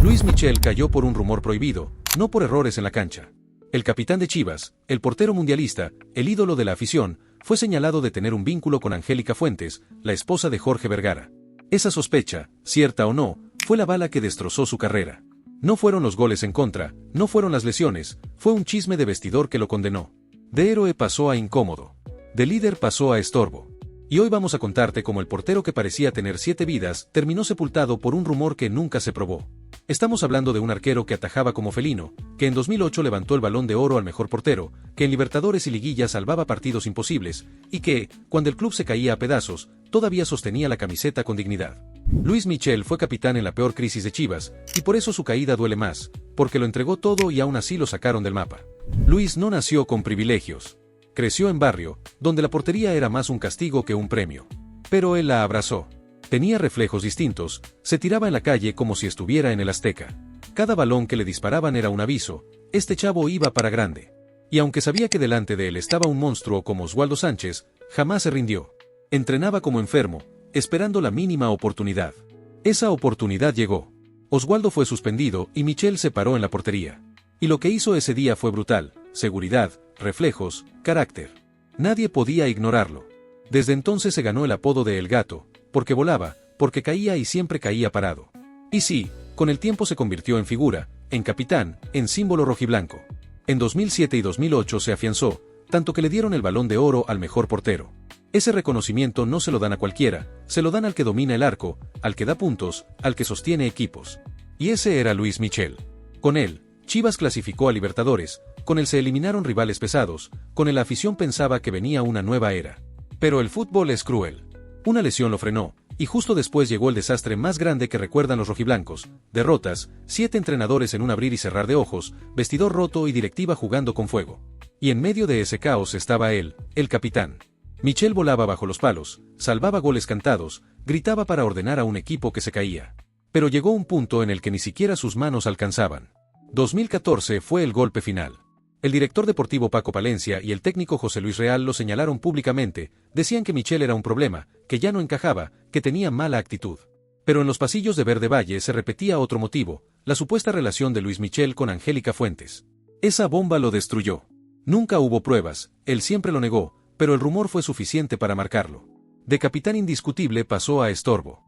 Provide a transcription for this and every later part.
Luis Michel cayó por un rumor prohibido, no por errores en la cancha. El capitán de Chivas, el portero mundialista, el ídolo de la afición, fue señalado de tener un vínculo con Angélica Fuentes, la esposa de Jorge Vergara. Esa sospecha, cierta o no, fue la bala que destrozó su carrera. No fueron los goles en contra, no fueron las lesiones, fue un chisme de vestidor que lo condenó. De héroe pasó a incómodo. De líder pasó a estorbo. Y hoy vamos a contarte cómo el portero que parecía tener 7 vidas terminó sepultado por un rumor que nunca se probó. Estamos hablando de un arquero que atajaba como felino, que en 2008 levantó el Balón de Oro al mejor portero, que en Libertadores y Liguilla salvaba partidos imposibles, y que, cuando el club se caía a pedazos, todavía sostenía la camiseta con dignidad. Luis Michel fue capitán en la peor crisis de Chivas, y por eso su caída duele más, porque lo entregó todo y aún así lo sacaron del mapa. Luis no nació con privilegios. Creció en barrio, donde la portería era más un castigo que un premio. Pero él la abrazó. Tenía reflejos distintos, se tiraba en la calle como si estuviera en el Azteca. Cada balón que le disparaban era un aviso, este chavo iba para grande. Y aunque sabía que delante de él estaba un monstruo como Oswaldo Sánchez, jamás se rindió. Entrenaba como enfermo, esperando la mínima oportunidad. Esa oportunidad llegó. Oswaldo fue suspendido y Michel se paró en la portería. Y lo que hizo ese día fue brutal: seguridad, reflejos, carácter. Nadie podía ignorarlo. Desde entonces se ganó el apodo de El Gato, porque volaba, porque caía y siempre caía parado. Y sí, con el tiempo se convirtió en figura, en capitán, en símbolo rojiblanco. En 2007 y 2008 se afianzó, tanto que le dieron el Balón de Oro al mejor portero. Ese reconocimiento no se lo dan a cualquiera, se lo dan al que domina el arco, al que da puntos, al que sostiene equipos. Y ese era Luis Michel. Con él, Chivas clasificó a Libertadores, con él se eliminaron rivales pesados, con él la afición pensaba que venía una nueva era. Pero el fútbol es cruel. Una lesión lo frenó, y justo después llegó el desastre más grande que recuerdan los rojiblancos: derrotas, 7 entrenadores en un abrir y cerrar de ojos, vestidor roto y directiva jugando con fuego. Y en medio de ese caos estaba él, el capitán. Michel volaba bajo los palos, salvaba goles cantados, gritaba para ordenar a un equipo que se caía. Pero llegó un punto en el que ni siquiera sus manos alcanzaban. 2014 fue el golpe final. El director deportivo Paco Palencia y el técnico José Luis Real lo señalaron públicamente, decían que Michel era un problema, que ya no encajaba, que tenía mala actitud. Pero en los pasillos de Verde Valle se repetía otro motivo: la supuesta relación de Luis Michel con Angélica Fuentes. Esa bomba lo destruyó. Nunca hubo pruebas, él siempre lo negó, pero el rumor fue suficiente para marcarlo. De capitán indiscutible pasó a estorbo.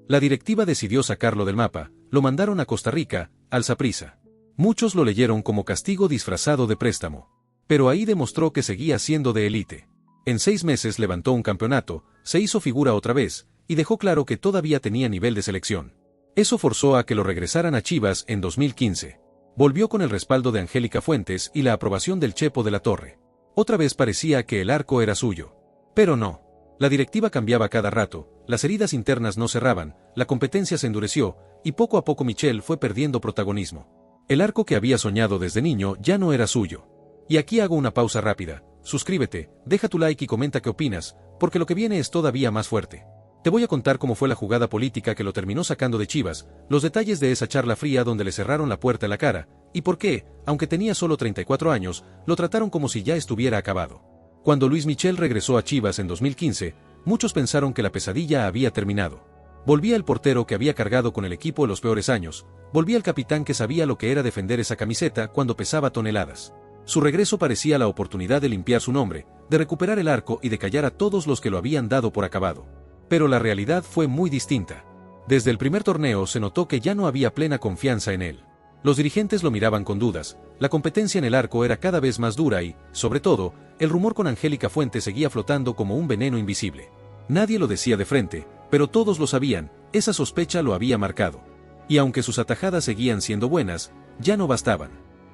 La directiva decidió sacarlo del mapa, lo mandaron a Costa Rica, al Saprissa. Muchos lo leyeron como castigo disfrazado de préstamo. Pero ahí demostró que seguía siendo de élite. En 6 meses levantó un campeonato, se hizo figura otra vez, y dejó claro que todavía tenía nivel de selección. Eso forzó a que lo regresaran a Chivas en 2015. Volvió con el respaldo de Angélica Fuentes y la aprobación del Chepo de la Torre. Otra vez parecía que el arco era suyo. Pero no. La directiva cambiaba cada rato, las heridas internas no cerraban, la competencia se endureció, y poco a poco Michel fue perdiendo protagonismo. El arco que había soñado desde niño ya no era suyo. Y aquí hago una pausa rápida: suscríbete, deja tu like y comenta qué opinas, porque lo que viene es todavía más fuerte. Te voy a contar cómo fue la jugada política que lo terminó sacando de Chivas, los detalles de esa charla fría donde le cerraron la puerta en la cara, y por qué, aunque tenía solo 34 años, lo trataron como si ya estuviera acabado. Cuando Luis Michel regresó a Chivas en 2015, muchos pensaron que la pesadilla había terminado. Volvía el portero que había cargado con el equipo los peores años, volvía el capitán que sabía lo que era defender esa camiseta cuando pesaba toneladas. Su regreso parecía la oportunidad de limpiar su nombre, de recuperar el arco y de callar a todos los que lo habían dado por acabado. Pero la realidad fue muy distinta. Desde el primer torneo se notó que ya no había plena confianza en él. Los dirigentes lo miraban con dudas, la competencia en el arco era cada vez más dura y, sobre todo, el rumor con Angélica Fuentes seguía flotando como un veneno invisible. Nadie lo decía de frente, pero todos lo sabían, esa sospecha lo había marcado. Y aunque sus atajadas seguían siendo buenas, ya no bastaban.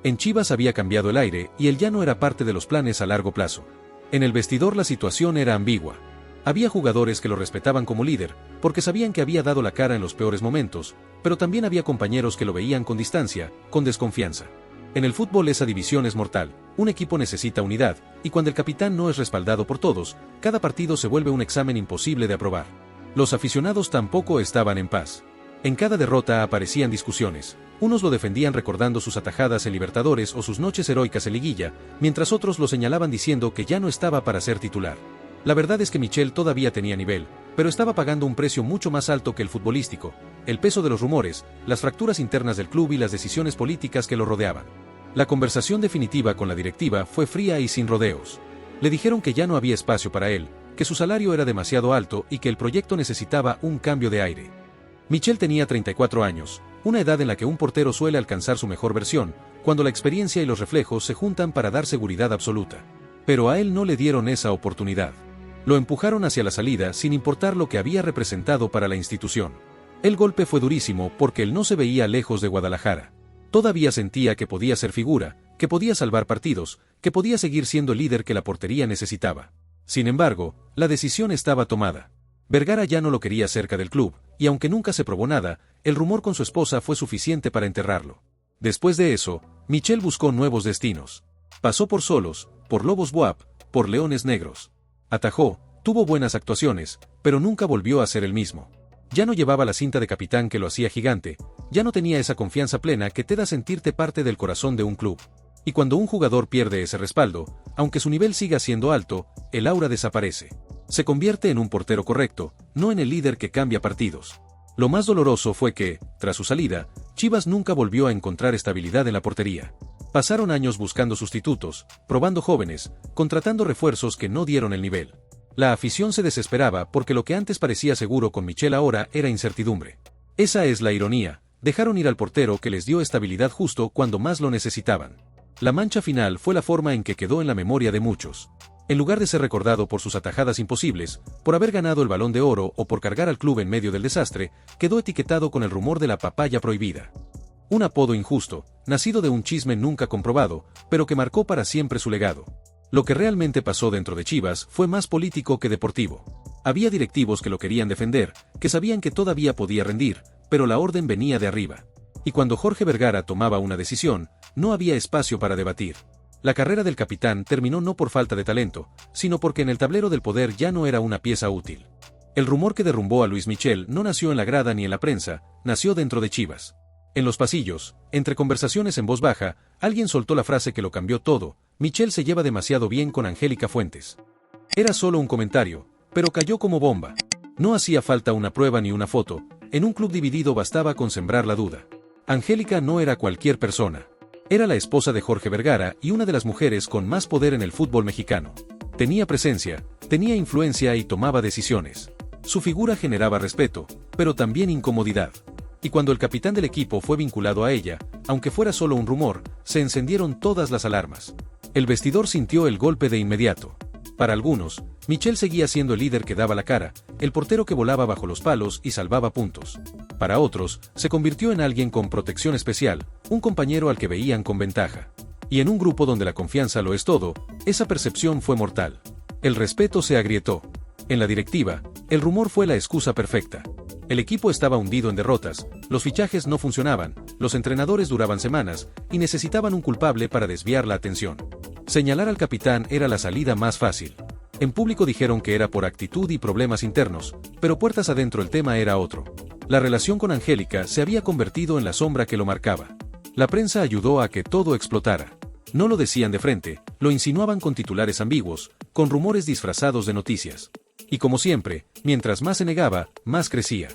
En Chivas había cambiado el aire y él ya no era parte de los planes a largo plazo. En el vestidor la situación era ambigua. Había jugadores que lo respetaban como líder, porque sabían que había dado la cara en los peores momentos, pero también había compañeros que lo veían con distancia, con desconfianza. En el fútbol esa división es mortal, un equipo necesita unidad, y cuando el capitán no es respaldado por todos, cada partido se vuelve un examen imposible de aprobar. Los aficionados tampoco estaban en paz. En cada derrota aparecían discusiones. Unos lo defendían recordando sus atajadas en Libertadores o sus noches heroicas en Liguilla, mientras otros lo señalaban diciendo que ya no estaba para ser titular. La verdad es que Michel todavía tenía nivel, pero estaba pagando un precio mucho más alto que el futbolístico, el peso de los rumores, las fracturas internas del club y las decisiones políticas que lo rodeaban. La conversación definitiva con la directiva fue fría y sin rodeos. Le dijeron que ya no había espacio para él, que su salario era demasiado alto y que el proyecto necesitaba un cambio de aire. Michel tenía 34 años, una edad en la que un portero suele alcanzar su mejor versión, cuando la experiencia y los reflejos se juntan para dar seguridad absoluta. Pero a él no le dieron esa oportunidad. Lo empujaron hacia la salida sin importar lo que había representado para la institución. El golpe fue durísimo porque él no se veía lejos de Guadalajara. Todavía sentía que podía ser figura, que podía salvar partidos, que podía seguir siendo el líder que la portería necesitaba. Sin embargo, la decisión estaba tomada. Vergara ya no lo quería cerca del club, y aunque nunca se probó nada, el rumor con su esposa fue suficiente para enterrarlo. Después de eso, Michel buscó nuevos destinos. Pasó por Xolos, por Lobos BUAP, por Leones Negros. Atajó, tuvo buenas actuaciones, pero nunca volvió a ser el mismo. Ya no llevaba la cinta de capitán que lo hacía gigante, ya no tenía esa confianza plena que te da sentirte parte del corazón de un club. Y cuando un jugador pierde ese respaldo, aunque su nivel siga siendo alto, el aura desaparece. Se convierte en un portero correcto, no en el líder que cambia partidos. Lo más doloroso fue que, tras su salida, Chivas nunca volvió a encontrar estabilidad en la portería. Pasaron años buscando sustitutos, probando jóvenes, contratando refuerzos que no dieron el nivel. La afición se desesperaba porque lo que antes parecía seguro con Michel ahora era incertidumbre. Esa es la ironía, dejaron ir al portero que les dio estabilidad justo cuando más lo necesitaban. La mancha final fue la forma en que quedó en la memoria de muchos. En lugar de ser recordado por sus atajadas imposibles, por haber ganado el Balón de Oro o por cargar al club en medio del desastre, quedó etiquetado con el rumor de la papaya prohibida. Un apodo injusto, nacido de un chisme nunca comprobado, pero que marcó para siempre su legado. Lo que realmente pasó dentro de Chivas fue más político que deportivo. Había directivos que lo querían defender, que sabían que todavía podía rendir, pero la orden venía de arriba. Y cuando Jorge Vergara tomaba una decisión, no había espacio para debatir. La carrera del capitán terminó no por falta de talento, sino porque en el tablero del poder ya no era una pieza útil. El rumor que derrumbó a Luis Michel no nació en la grada ni en la prensa, nació dentro de Chivas. En los pasillos, entre conversaciones en voz baja, alguien soltó la frase que lo cambió todo: Michel se lleva demasiado bien con Angélica Fuentes. Era solo un comentario, pero cayó como bomba. No hacía falta una prueba ni una foto, en un club dividido bastaba con sembrar la duda. Angélica no era cualquier persona. Era la esposa de Jorge Vergara y una de las mujeres con más poder en el fútbol mexicano. Tenía presencia, tenía influencia y tomaba decisiones. Su figura generaba respeto, pero también incomodidad. Y cuando el capitán del equipo fue vinculado a ella, aunque fuera solo un rumor, se encendieron todas las alarmas. El vestidor sintió el golpe de inmediato. Para algunos, Michel seguía siendo el líder que daba la cara, el portero que volaba bajo los palos y salvaba puntos. Para otros, se convirtió en alguien con protección especial, un compañero al que veían con ventaja. Y en un grupo donde la confianza lo es todo, esa percepción fue mortal. El respeto se agrietó. En la directiva, el rumor fue la excusa perfecta. El equipo estaba hundido en derrotas, los fichajes no funcionaban, los entrenadores duraban semanas, y necesitaban un culpable para desviar la atención. Señalar al capitán era la salida más fácil. En público dijeron que era por actitud y problemas internos, pero puertas adentro el tema era otro. La relación con Angélica se había convertido en la sombra que lo marcaba. La prensa ayudó a que todo explotara. No lo decían de frente, lo insinuaban con titulares ambiguos, con rumores disfrazados de noticias. Y como siempre, mientras más se negaba, más crecía.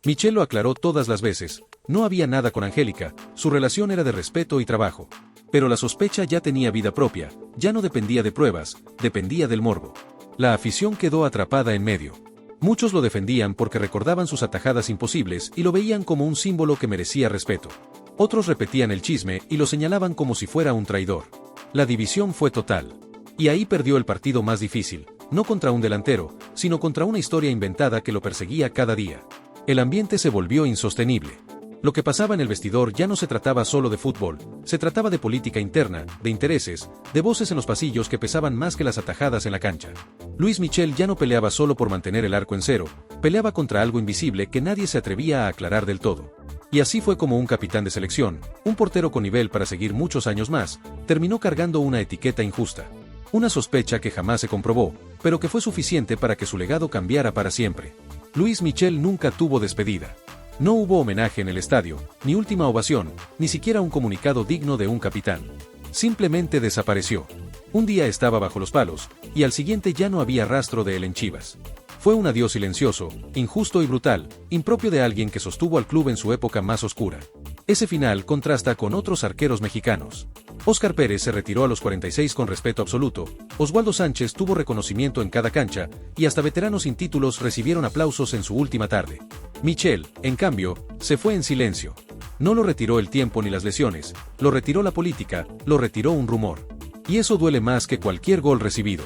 Michel lo aclaró todas las veces, no había nada con Angélica, su relación era de respeto y trabajo. Pero la sospecha ya tenía vida propia, ya no dependía de pruebas, dependía del morbo. La afición quedó atrapada en medio. Muchos lo defendían porque recordaban sus atajadas imposibles y lo veían como un símbolo que merecía respeto. Otros repetían el chisme y lo señalaban como si fuera un traidor. La división fue total. Y ahí perdió el partido más difícil, no contra un delantero, sino contra una historia inventada que lo perseguía cada día. El ambiente se volvió insostenible. Lo que pasaba en el vestidor ya no se trataba solo de fútbol, se trataba de política interna, de intereses, de voces en los pasillos que pesaban más que las atajadas en la cancha. Luis Michel ya no peleaba solo por mantener el arco en cero, peleaba contra algo invisible que nadie se atrevía a aclarar del todo. Y así fue como un capitán de selección, un portero con nivel para seguir muchos años más, terminó cargando una etiqueta injusta. Una sospecha que jamás se comprobó, pero que fue suficiente para que su legado cambiara para siempre. Luis Michel nunca tuvo despedida. No hubo homenaje en el estadio, ni última ovación, ni siquiera un comunicado digno de un capitán. Simplemente desapareció. Un día estaba bajo los palos, y al siguiente ya no había rastro de él en Chivas. Fue un adiós silencioso, injusto y brutal, impropio de alguien que sostuvo al club en su época más oscura. Ese final contrasta con otros arqueros mexicanos. Óscar Pérez se retiró a los 46 con respeto absoluto, Oswaldo Sánchez tuvo reconocimiento en cada cancha, y hasta veteranos sin títulos recibieron aplausos en su última tarde. Michel, en cambio, se fue en silencio. No lo retiró el tiempo ni las lesiones, lo retiró la política, lo retiró un rumor. Y eso duele más que cualquier gol recibido.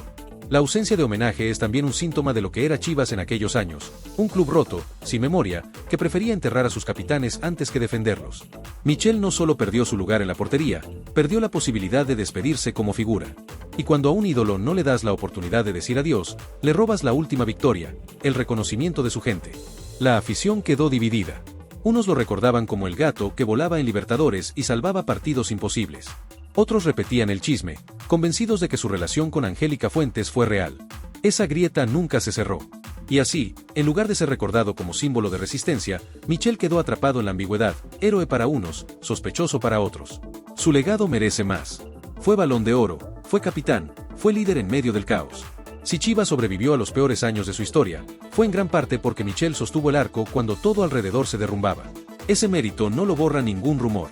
La ausencia de homenaje es también un síntoma de lo que era Chivas en aquellos años, un club roto, sin memoria, que prefería enterrar a sus capitanes antes que defenderlos. Michel no solo perdió su lugar en la portería, perdió la posibilidad de despedirse como figura. Y cuando a un ídolo no le das la oportunidad de decir adiós, le robas la última victoria, el reconocimiento de su gente. La afición quedó dividida. Unos lo recordaban como el gato que volaba en Libertadores y salvaba partidos imposibles. Otros repetían el chisme, convencidos de que su relación con Angélica Fuentes fue real. Esa grieta nunca se cerró. Y así, en lugar de ser recordado como símbolo de resistencia, Michel quedó atrapado en la ambigüedad, héroe para unos, sospechoso para otros. Su legado merece más. Fue Balón de Oro, fue capitán, fue líder en medio del caos. Si Chivas sobrevivió a los peores años de su historia, fue en gran parte porque Michel sostuvo el arco cuando todo alrededor se derrumbaba. Ese mérito no lo borra ningún rumor.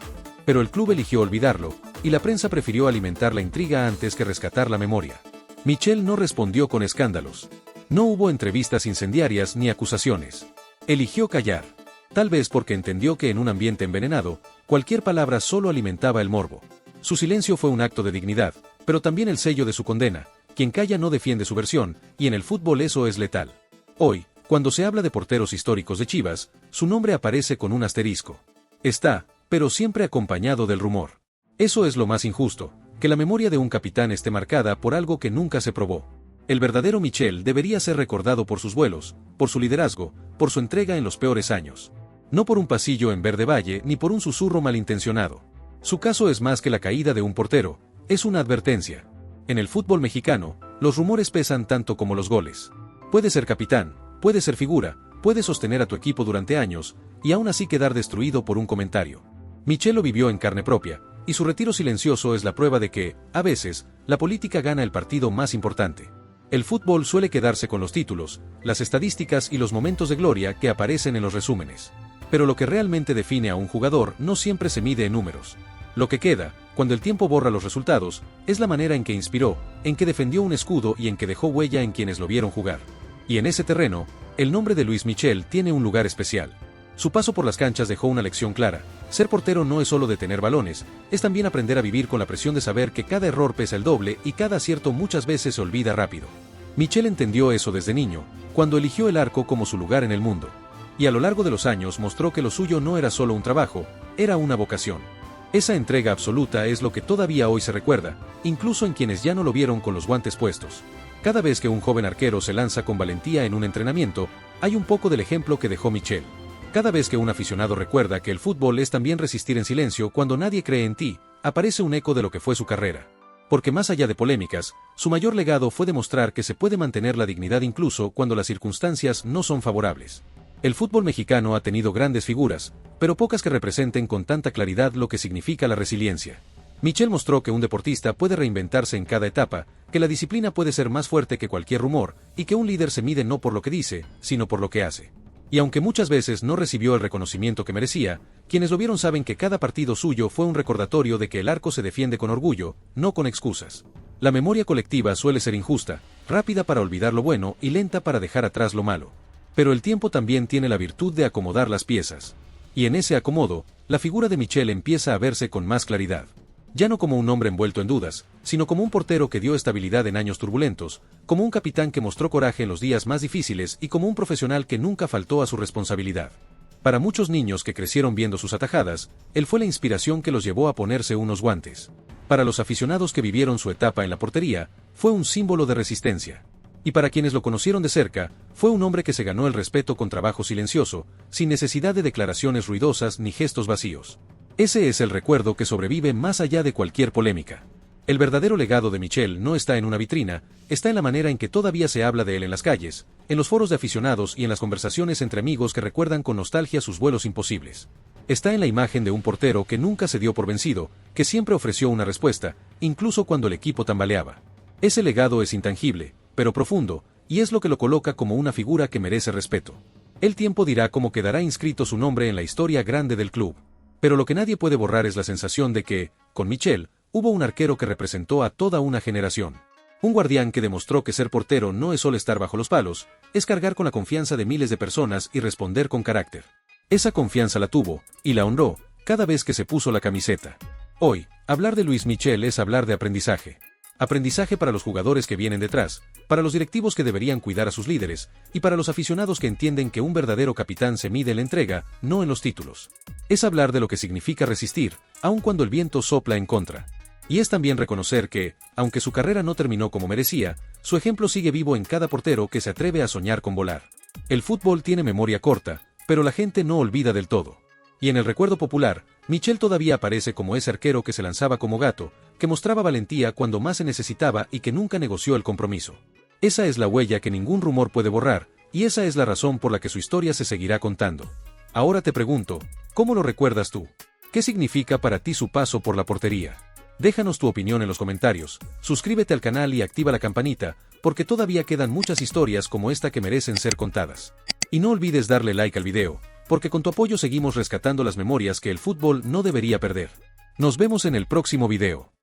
Pero el club eligió olvidarlo, y la prensa prefirió alimentar la intriga antes que rescatar la memoria. Michel no respondió con escándalos. No hubo entrevistas incendiarias ni acusaciones. Eligió callar. Tal vez porque entendió que en un ambiente envenenado, cualquier palabra solo alimentaba el morbo. Su silencio fue un acto de dignidad, pero también el sello de su condena. Quien calla no defiende su versión, y en el fútbol eso es letal. Hoy, cuando se habla de porteros históricos de Chivas, su nombre aparece con un asterisco. Está, pero siempre acompañado del rumor. Eso es lo más injusto, que la memoria de un capitán esté marcada por algo que nunca se probó. El verdadero Michel debería ser recordado por sus vuelos, por su liderazgo, por su entrega en los peores años. No por un pasillo en Verde Valle ni por un susurro malintencionado. Su caso es más que la caída de un portero, es una advertencia. En el fútbol mexicano, los rumores pesan tanto como los goles. Puedes ser capitán, puedes ser figura, puedes sostener a tu equipo durante años, y aún así quedar destruido por un comentario. Michel lo vivió en carne propia, y su retiro silencioso es la prueba de que, a veces, la política gana el partido más importante. El fútbol suele quedarse con los títulos, las estadísticas y los momentos de gloria que aparecen en los resúmenes. Pero lo que realmente define a un jugador no siempre se mide en números. Lo que queda, cuando el tiempo borra los resultados, es la manera en que inspiró, en que defendió un escudo y en que dejó huella en quienes lo vieron jugar. Y en ese terreno, el nombre de Luis Michel tiene un lugar especial. Su paso por las canchas dejó una lección clara. Ser portero no es solo detener balones, es también aprender a vivir con la presión de saber que cada error pesa el doble y cada acierto muchas veces se olvida rápido. Michel entendió eso desde niño, cuando eligió el arco como su lugar en el mundo. Y a lo largo de los años mostró que lo suyo no era solo un trabajo, era una vocación. Esa entrega absoluta es lo que todavía hoy se recuerda, incluso en quienes ya no lo vieron con los guantes puestos. Cada vez que un joven arquero se lanza con valentía en un entrenamiento, hay un poco del ejemplo que dejó Michel. Cada vez que un aficionado recuerda que el fútbol es también resistir en silencio cuando nadie cree en ti, aparece un eco de lo que fue su carrera. Porque más allá de polémicas, su mayor legado fue demostrar que se puede mantener la dignidad incluso cuando las circunstancias no son favorables. El fútbol mexicano ha tenido grandes figuras, pero pocas que representen con tanta claridad lo que significa la resiliencia. Michel mostró que un deportista puede reinventarse en cada etapa, que la disciplina puede ser más fuerte que cualquier rumor, y que un líder se mide no por lo que dice, sino por lo que hace. Y aunque muchas veces no recibió el reconocimiento que merecía, quienes lo vieron saben que cada partido suyo fue un recordatorio de que el arco se defiende con orgullo, no con excusas. La memoria colectiva suele ser injusta, rápida para olvidar lo bueno y lenta para dejar atrás lo malo. Pero el tiempo también tiene la virtud de acomodar las piezas. Y en ese acomodo, la figura de Michel empieza a verse con más claridad. Ya no como un hombre envuelto en dudas, sino como un portero que dio estabilidad en años turbulentos, como un capitán que mostró coraje en los días más difíciles y como un profesional que nunca faltó a su responsabilidad. Para muchos niños que crecieron viendo sus atajadas, él fue la inspiración que los llevó a ponerse unos guantes. Para los aficionados que vivieron su etapa en la portería, fue un símbolo de resistencia. Y para quienes lo conocieron de cerca, fue un hombre que se ganó el respeto con trabajo silencioso, sin necesidad de declaraciones ruidosas ni gestos vacíos. Ese es el recuerdo que sobrevive más allá de cualquier polémica. El verdadero legado de Michel no está en una vitrina, está en la manera en que todavía se habla de él en las calles, en los foros de aficionados y en las conversaciones entre amigos que recuerdan con nostalgia sus vuelos imposibles. Está en la imagen de un portero que nunca se dio por vencido, que siempre ofreció una respuesta, incluso cuando el equipo tambaleaba. Ese legado es intangible, pero profundo, y es lo que lo coloca como una figura que merece respeto. El tiempo dirá cómo quedará inscrito su nombre en la historia grande del club. Pero lo que nadie puede borrar es la sensación de que, con Michel, hubo un arquero que representó a toda una generación. Un guardián que demostró que ser portero no es solo estar bajo los palos, es cargar con la confianza de miles de personas y responder con carácter. Esa confianza la tuvo, y la honró, cada vez que se puso la camiseta. Hoy, hablar de Luis Michel es hablar de aprendizaje. Aprendizaje para los jugadores que vienen detrás, para los directivos que deberían cuidar a sus líderes, y para los aficionados que entienden que un verdadero capitán se mide en la entrega, no en los títulos. Es hablar de lo que significa resistir, aun cuando el viento sopla en contra. Y es también reconocer que, aunque su carrera no terminó como merecía, su ejemplo sigue vivo en cada portero que se atreve a soñar con volar. El fútbol tiene memoria corta, pero la gente no olvida del todo. Y en el recuerdo popular, Michel todavía aparece como ese arquero que se lanzaba como gato, que mostraba valentía cuando más se necesitaba y que nunca negoció el compromiso. Esa es la huella que ningún rumor puede borrar, y esa es la razón por la que su historia se seguirá contando. Ahora te pregunto, ¿cómo lo recuerdas tú? ¿Qué significa para ti su paso por la portería? Déjanos tu opinión en los comentarios, suscríbete al canal y activa la campanita, porque todavía quedan muchas historias como esta que merecen ser contadas. Y no olvides darle like al video, porque con tu apoyo seguimos rescatando las memorias que el fútbol no debería perder. Nos vemos en el próximo video.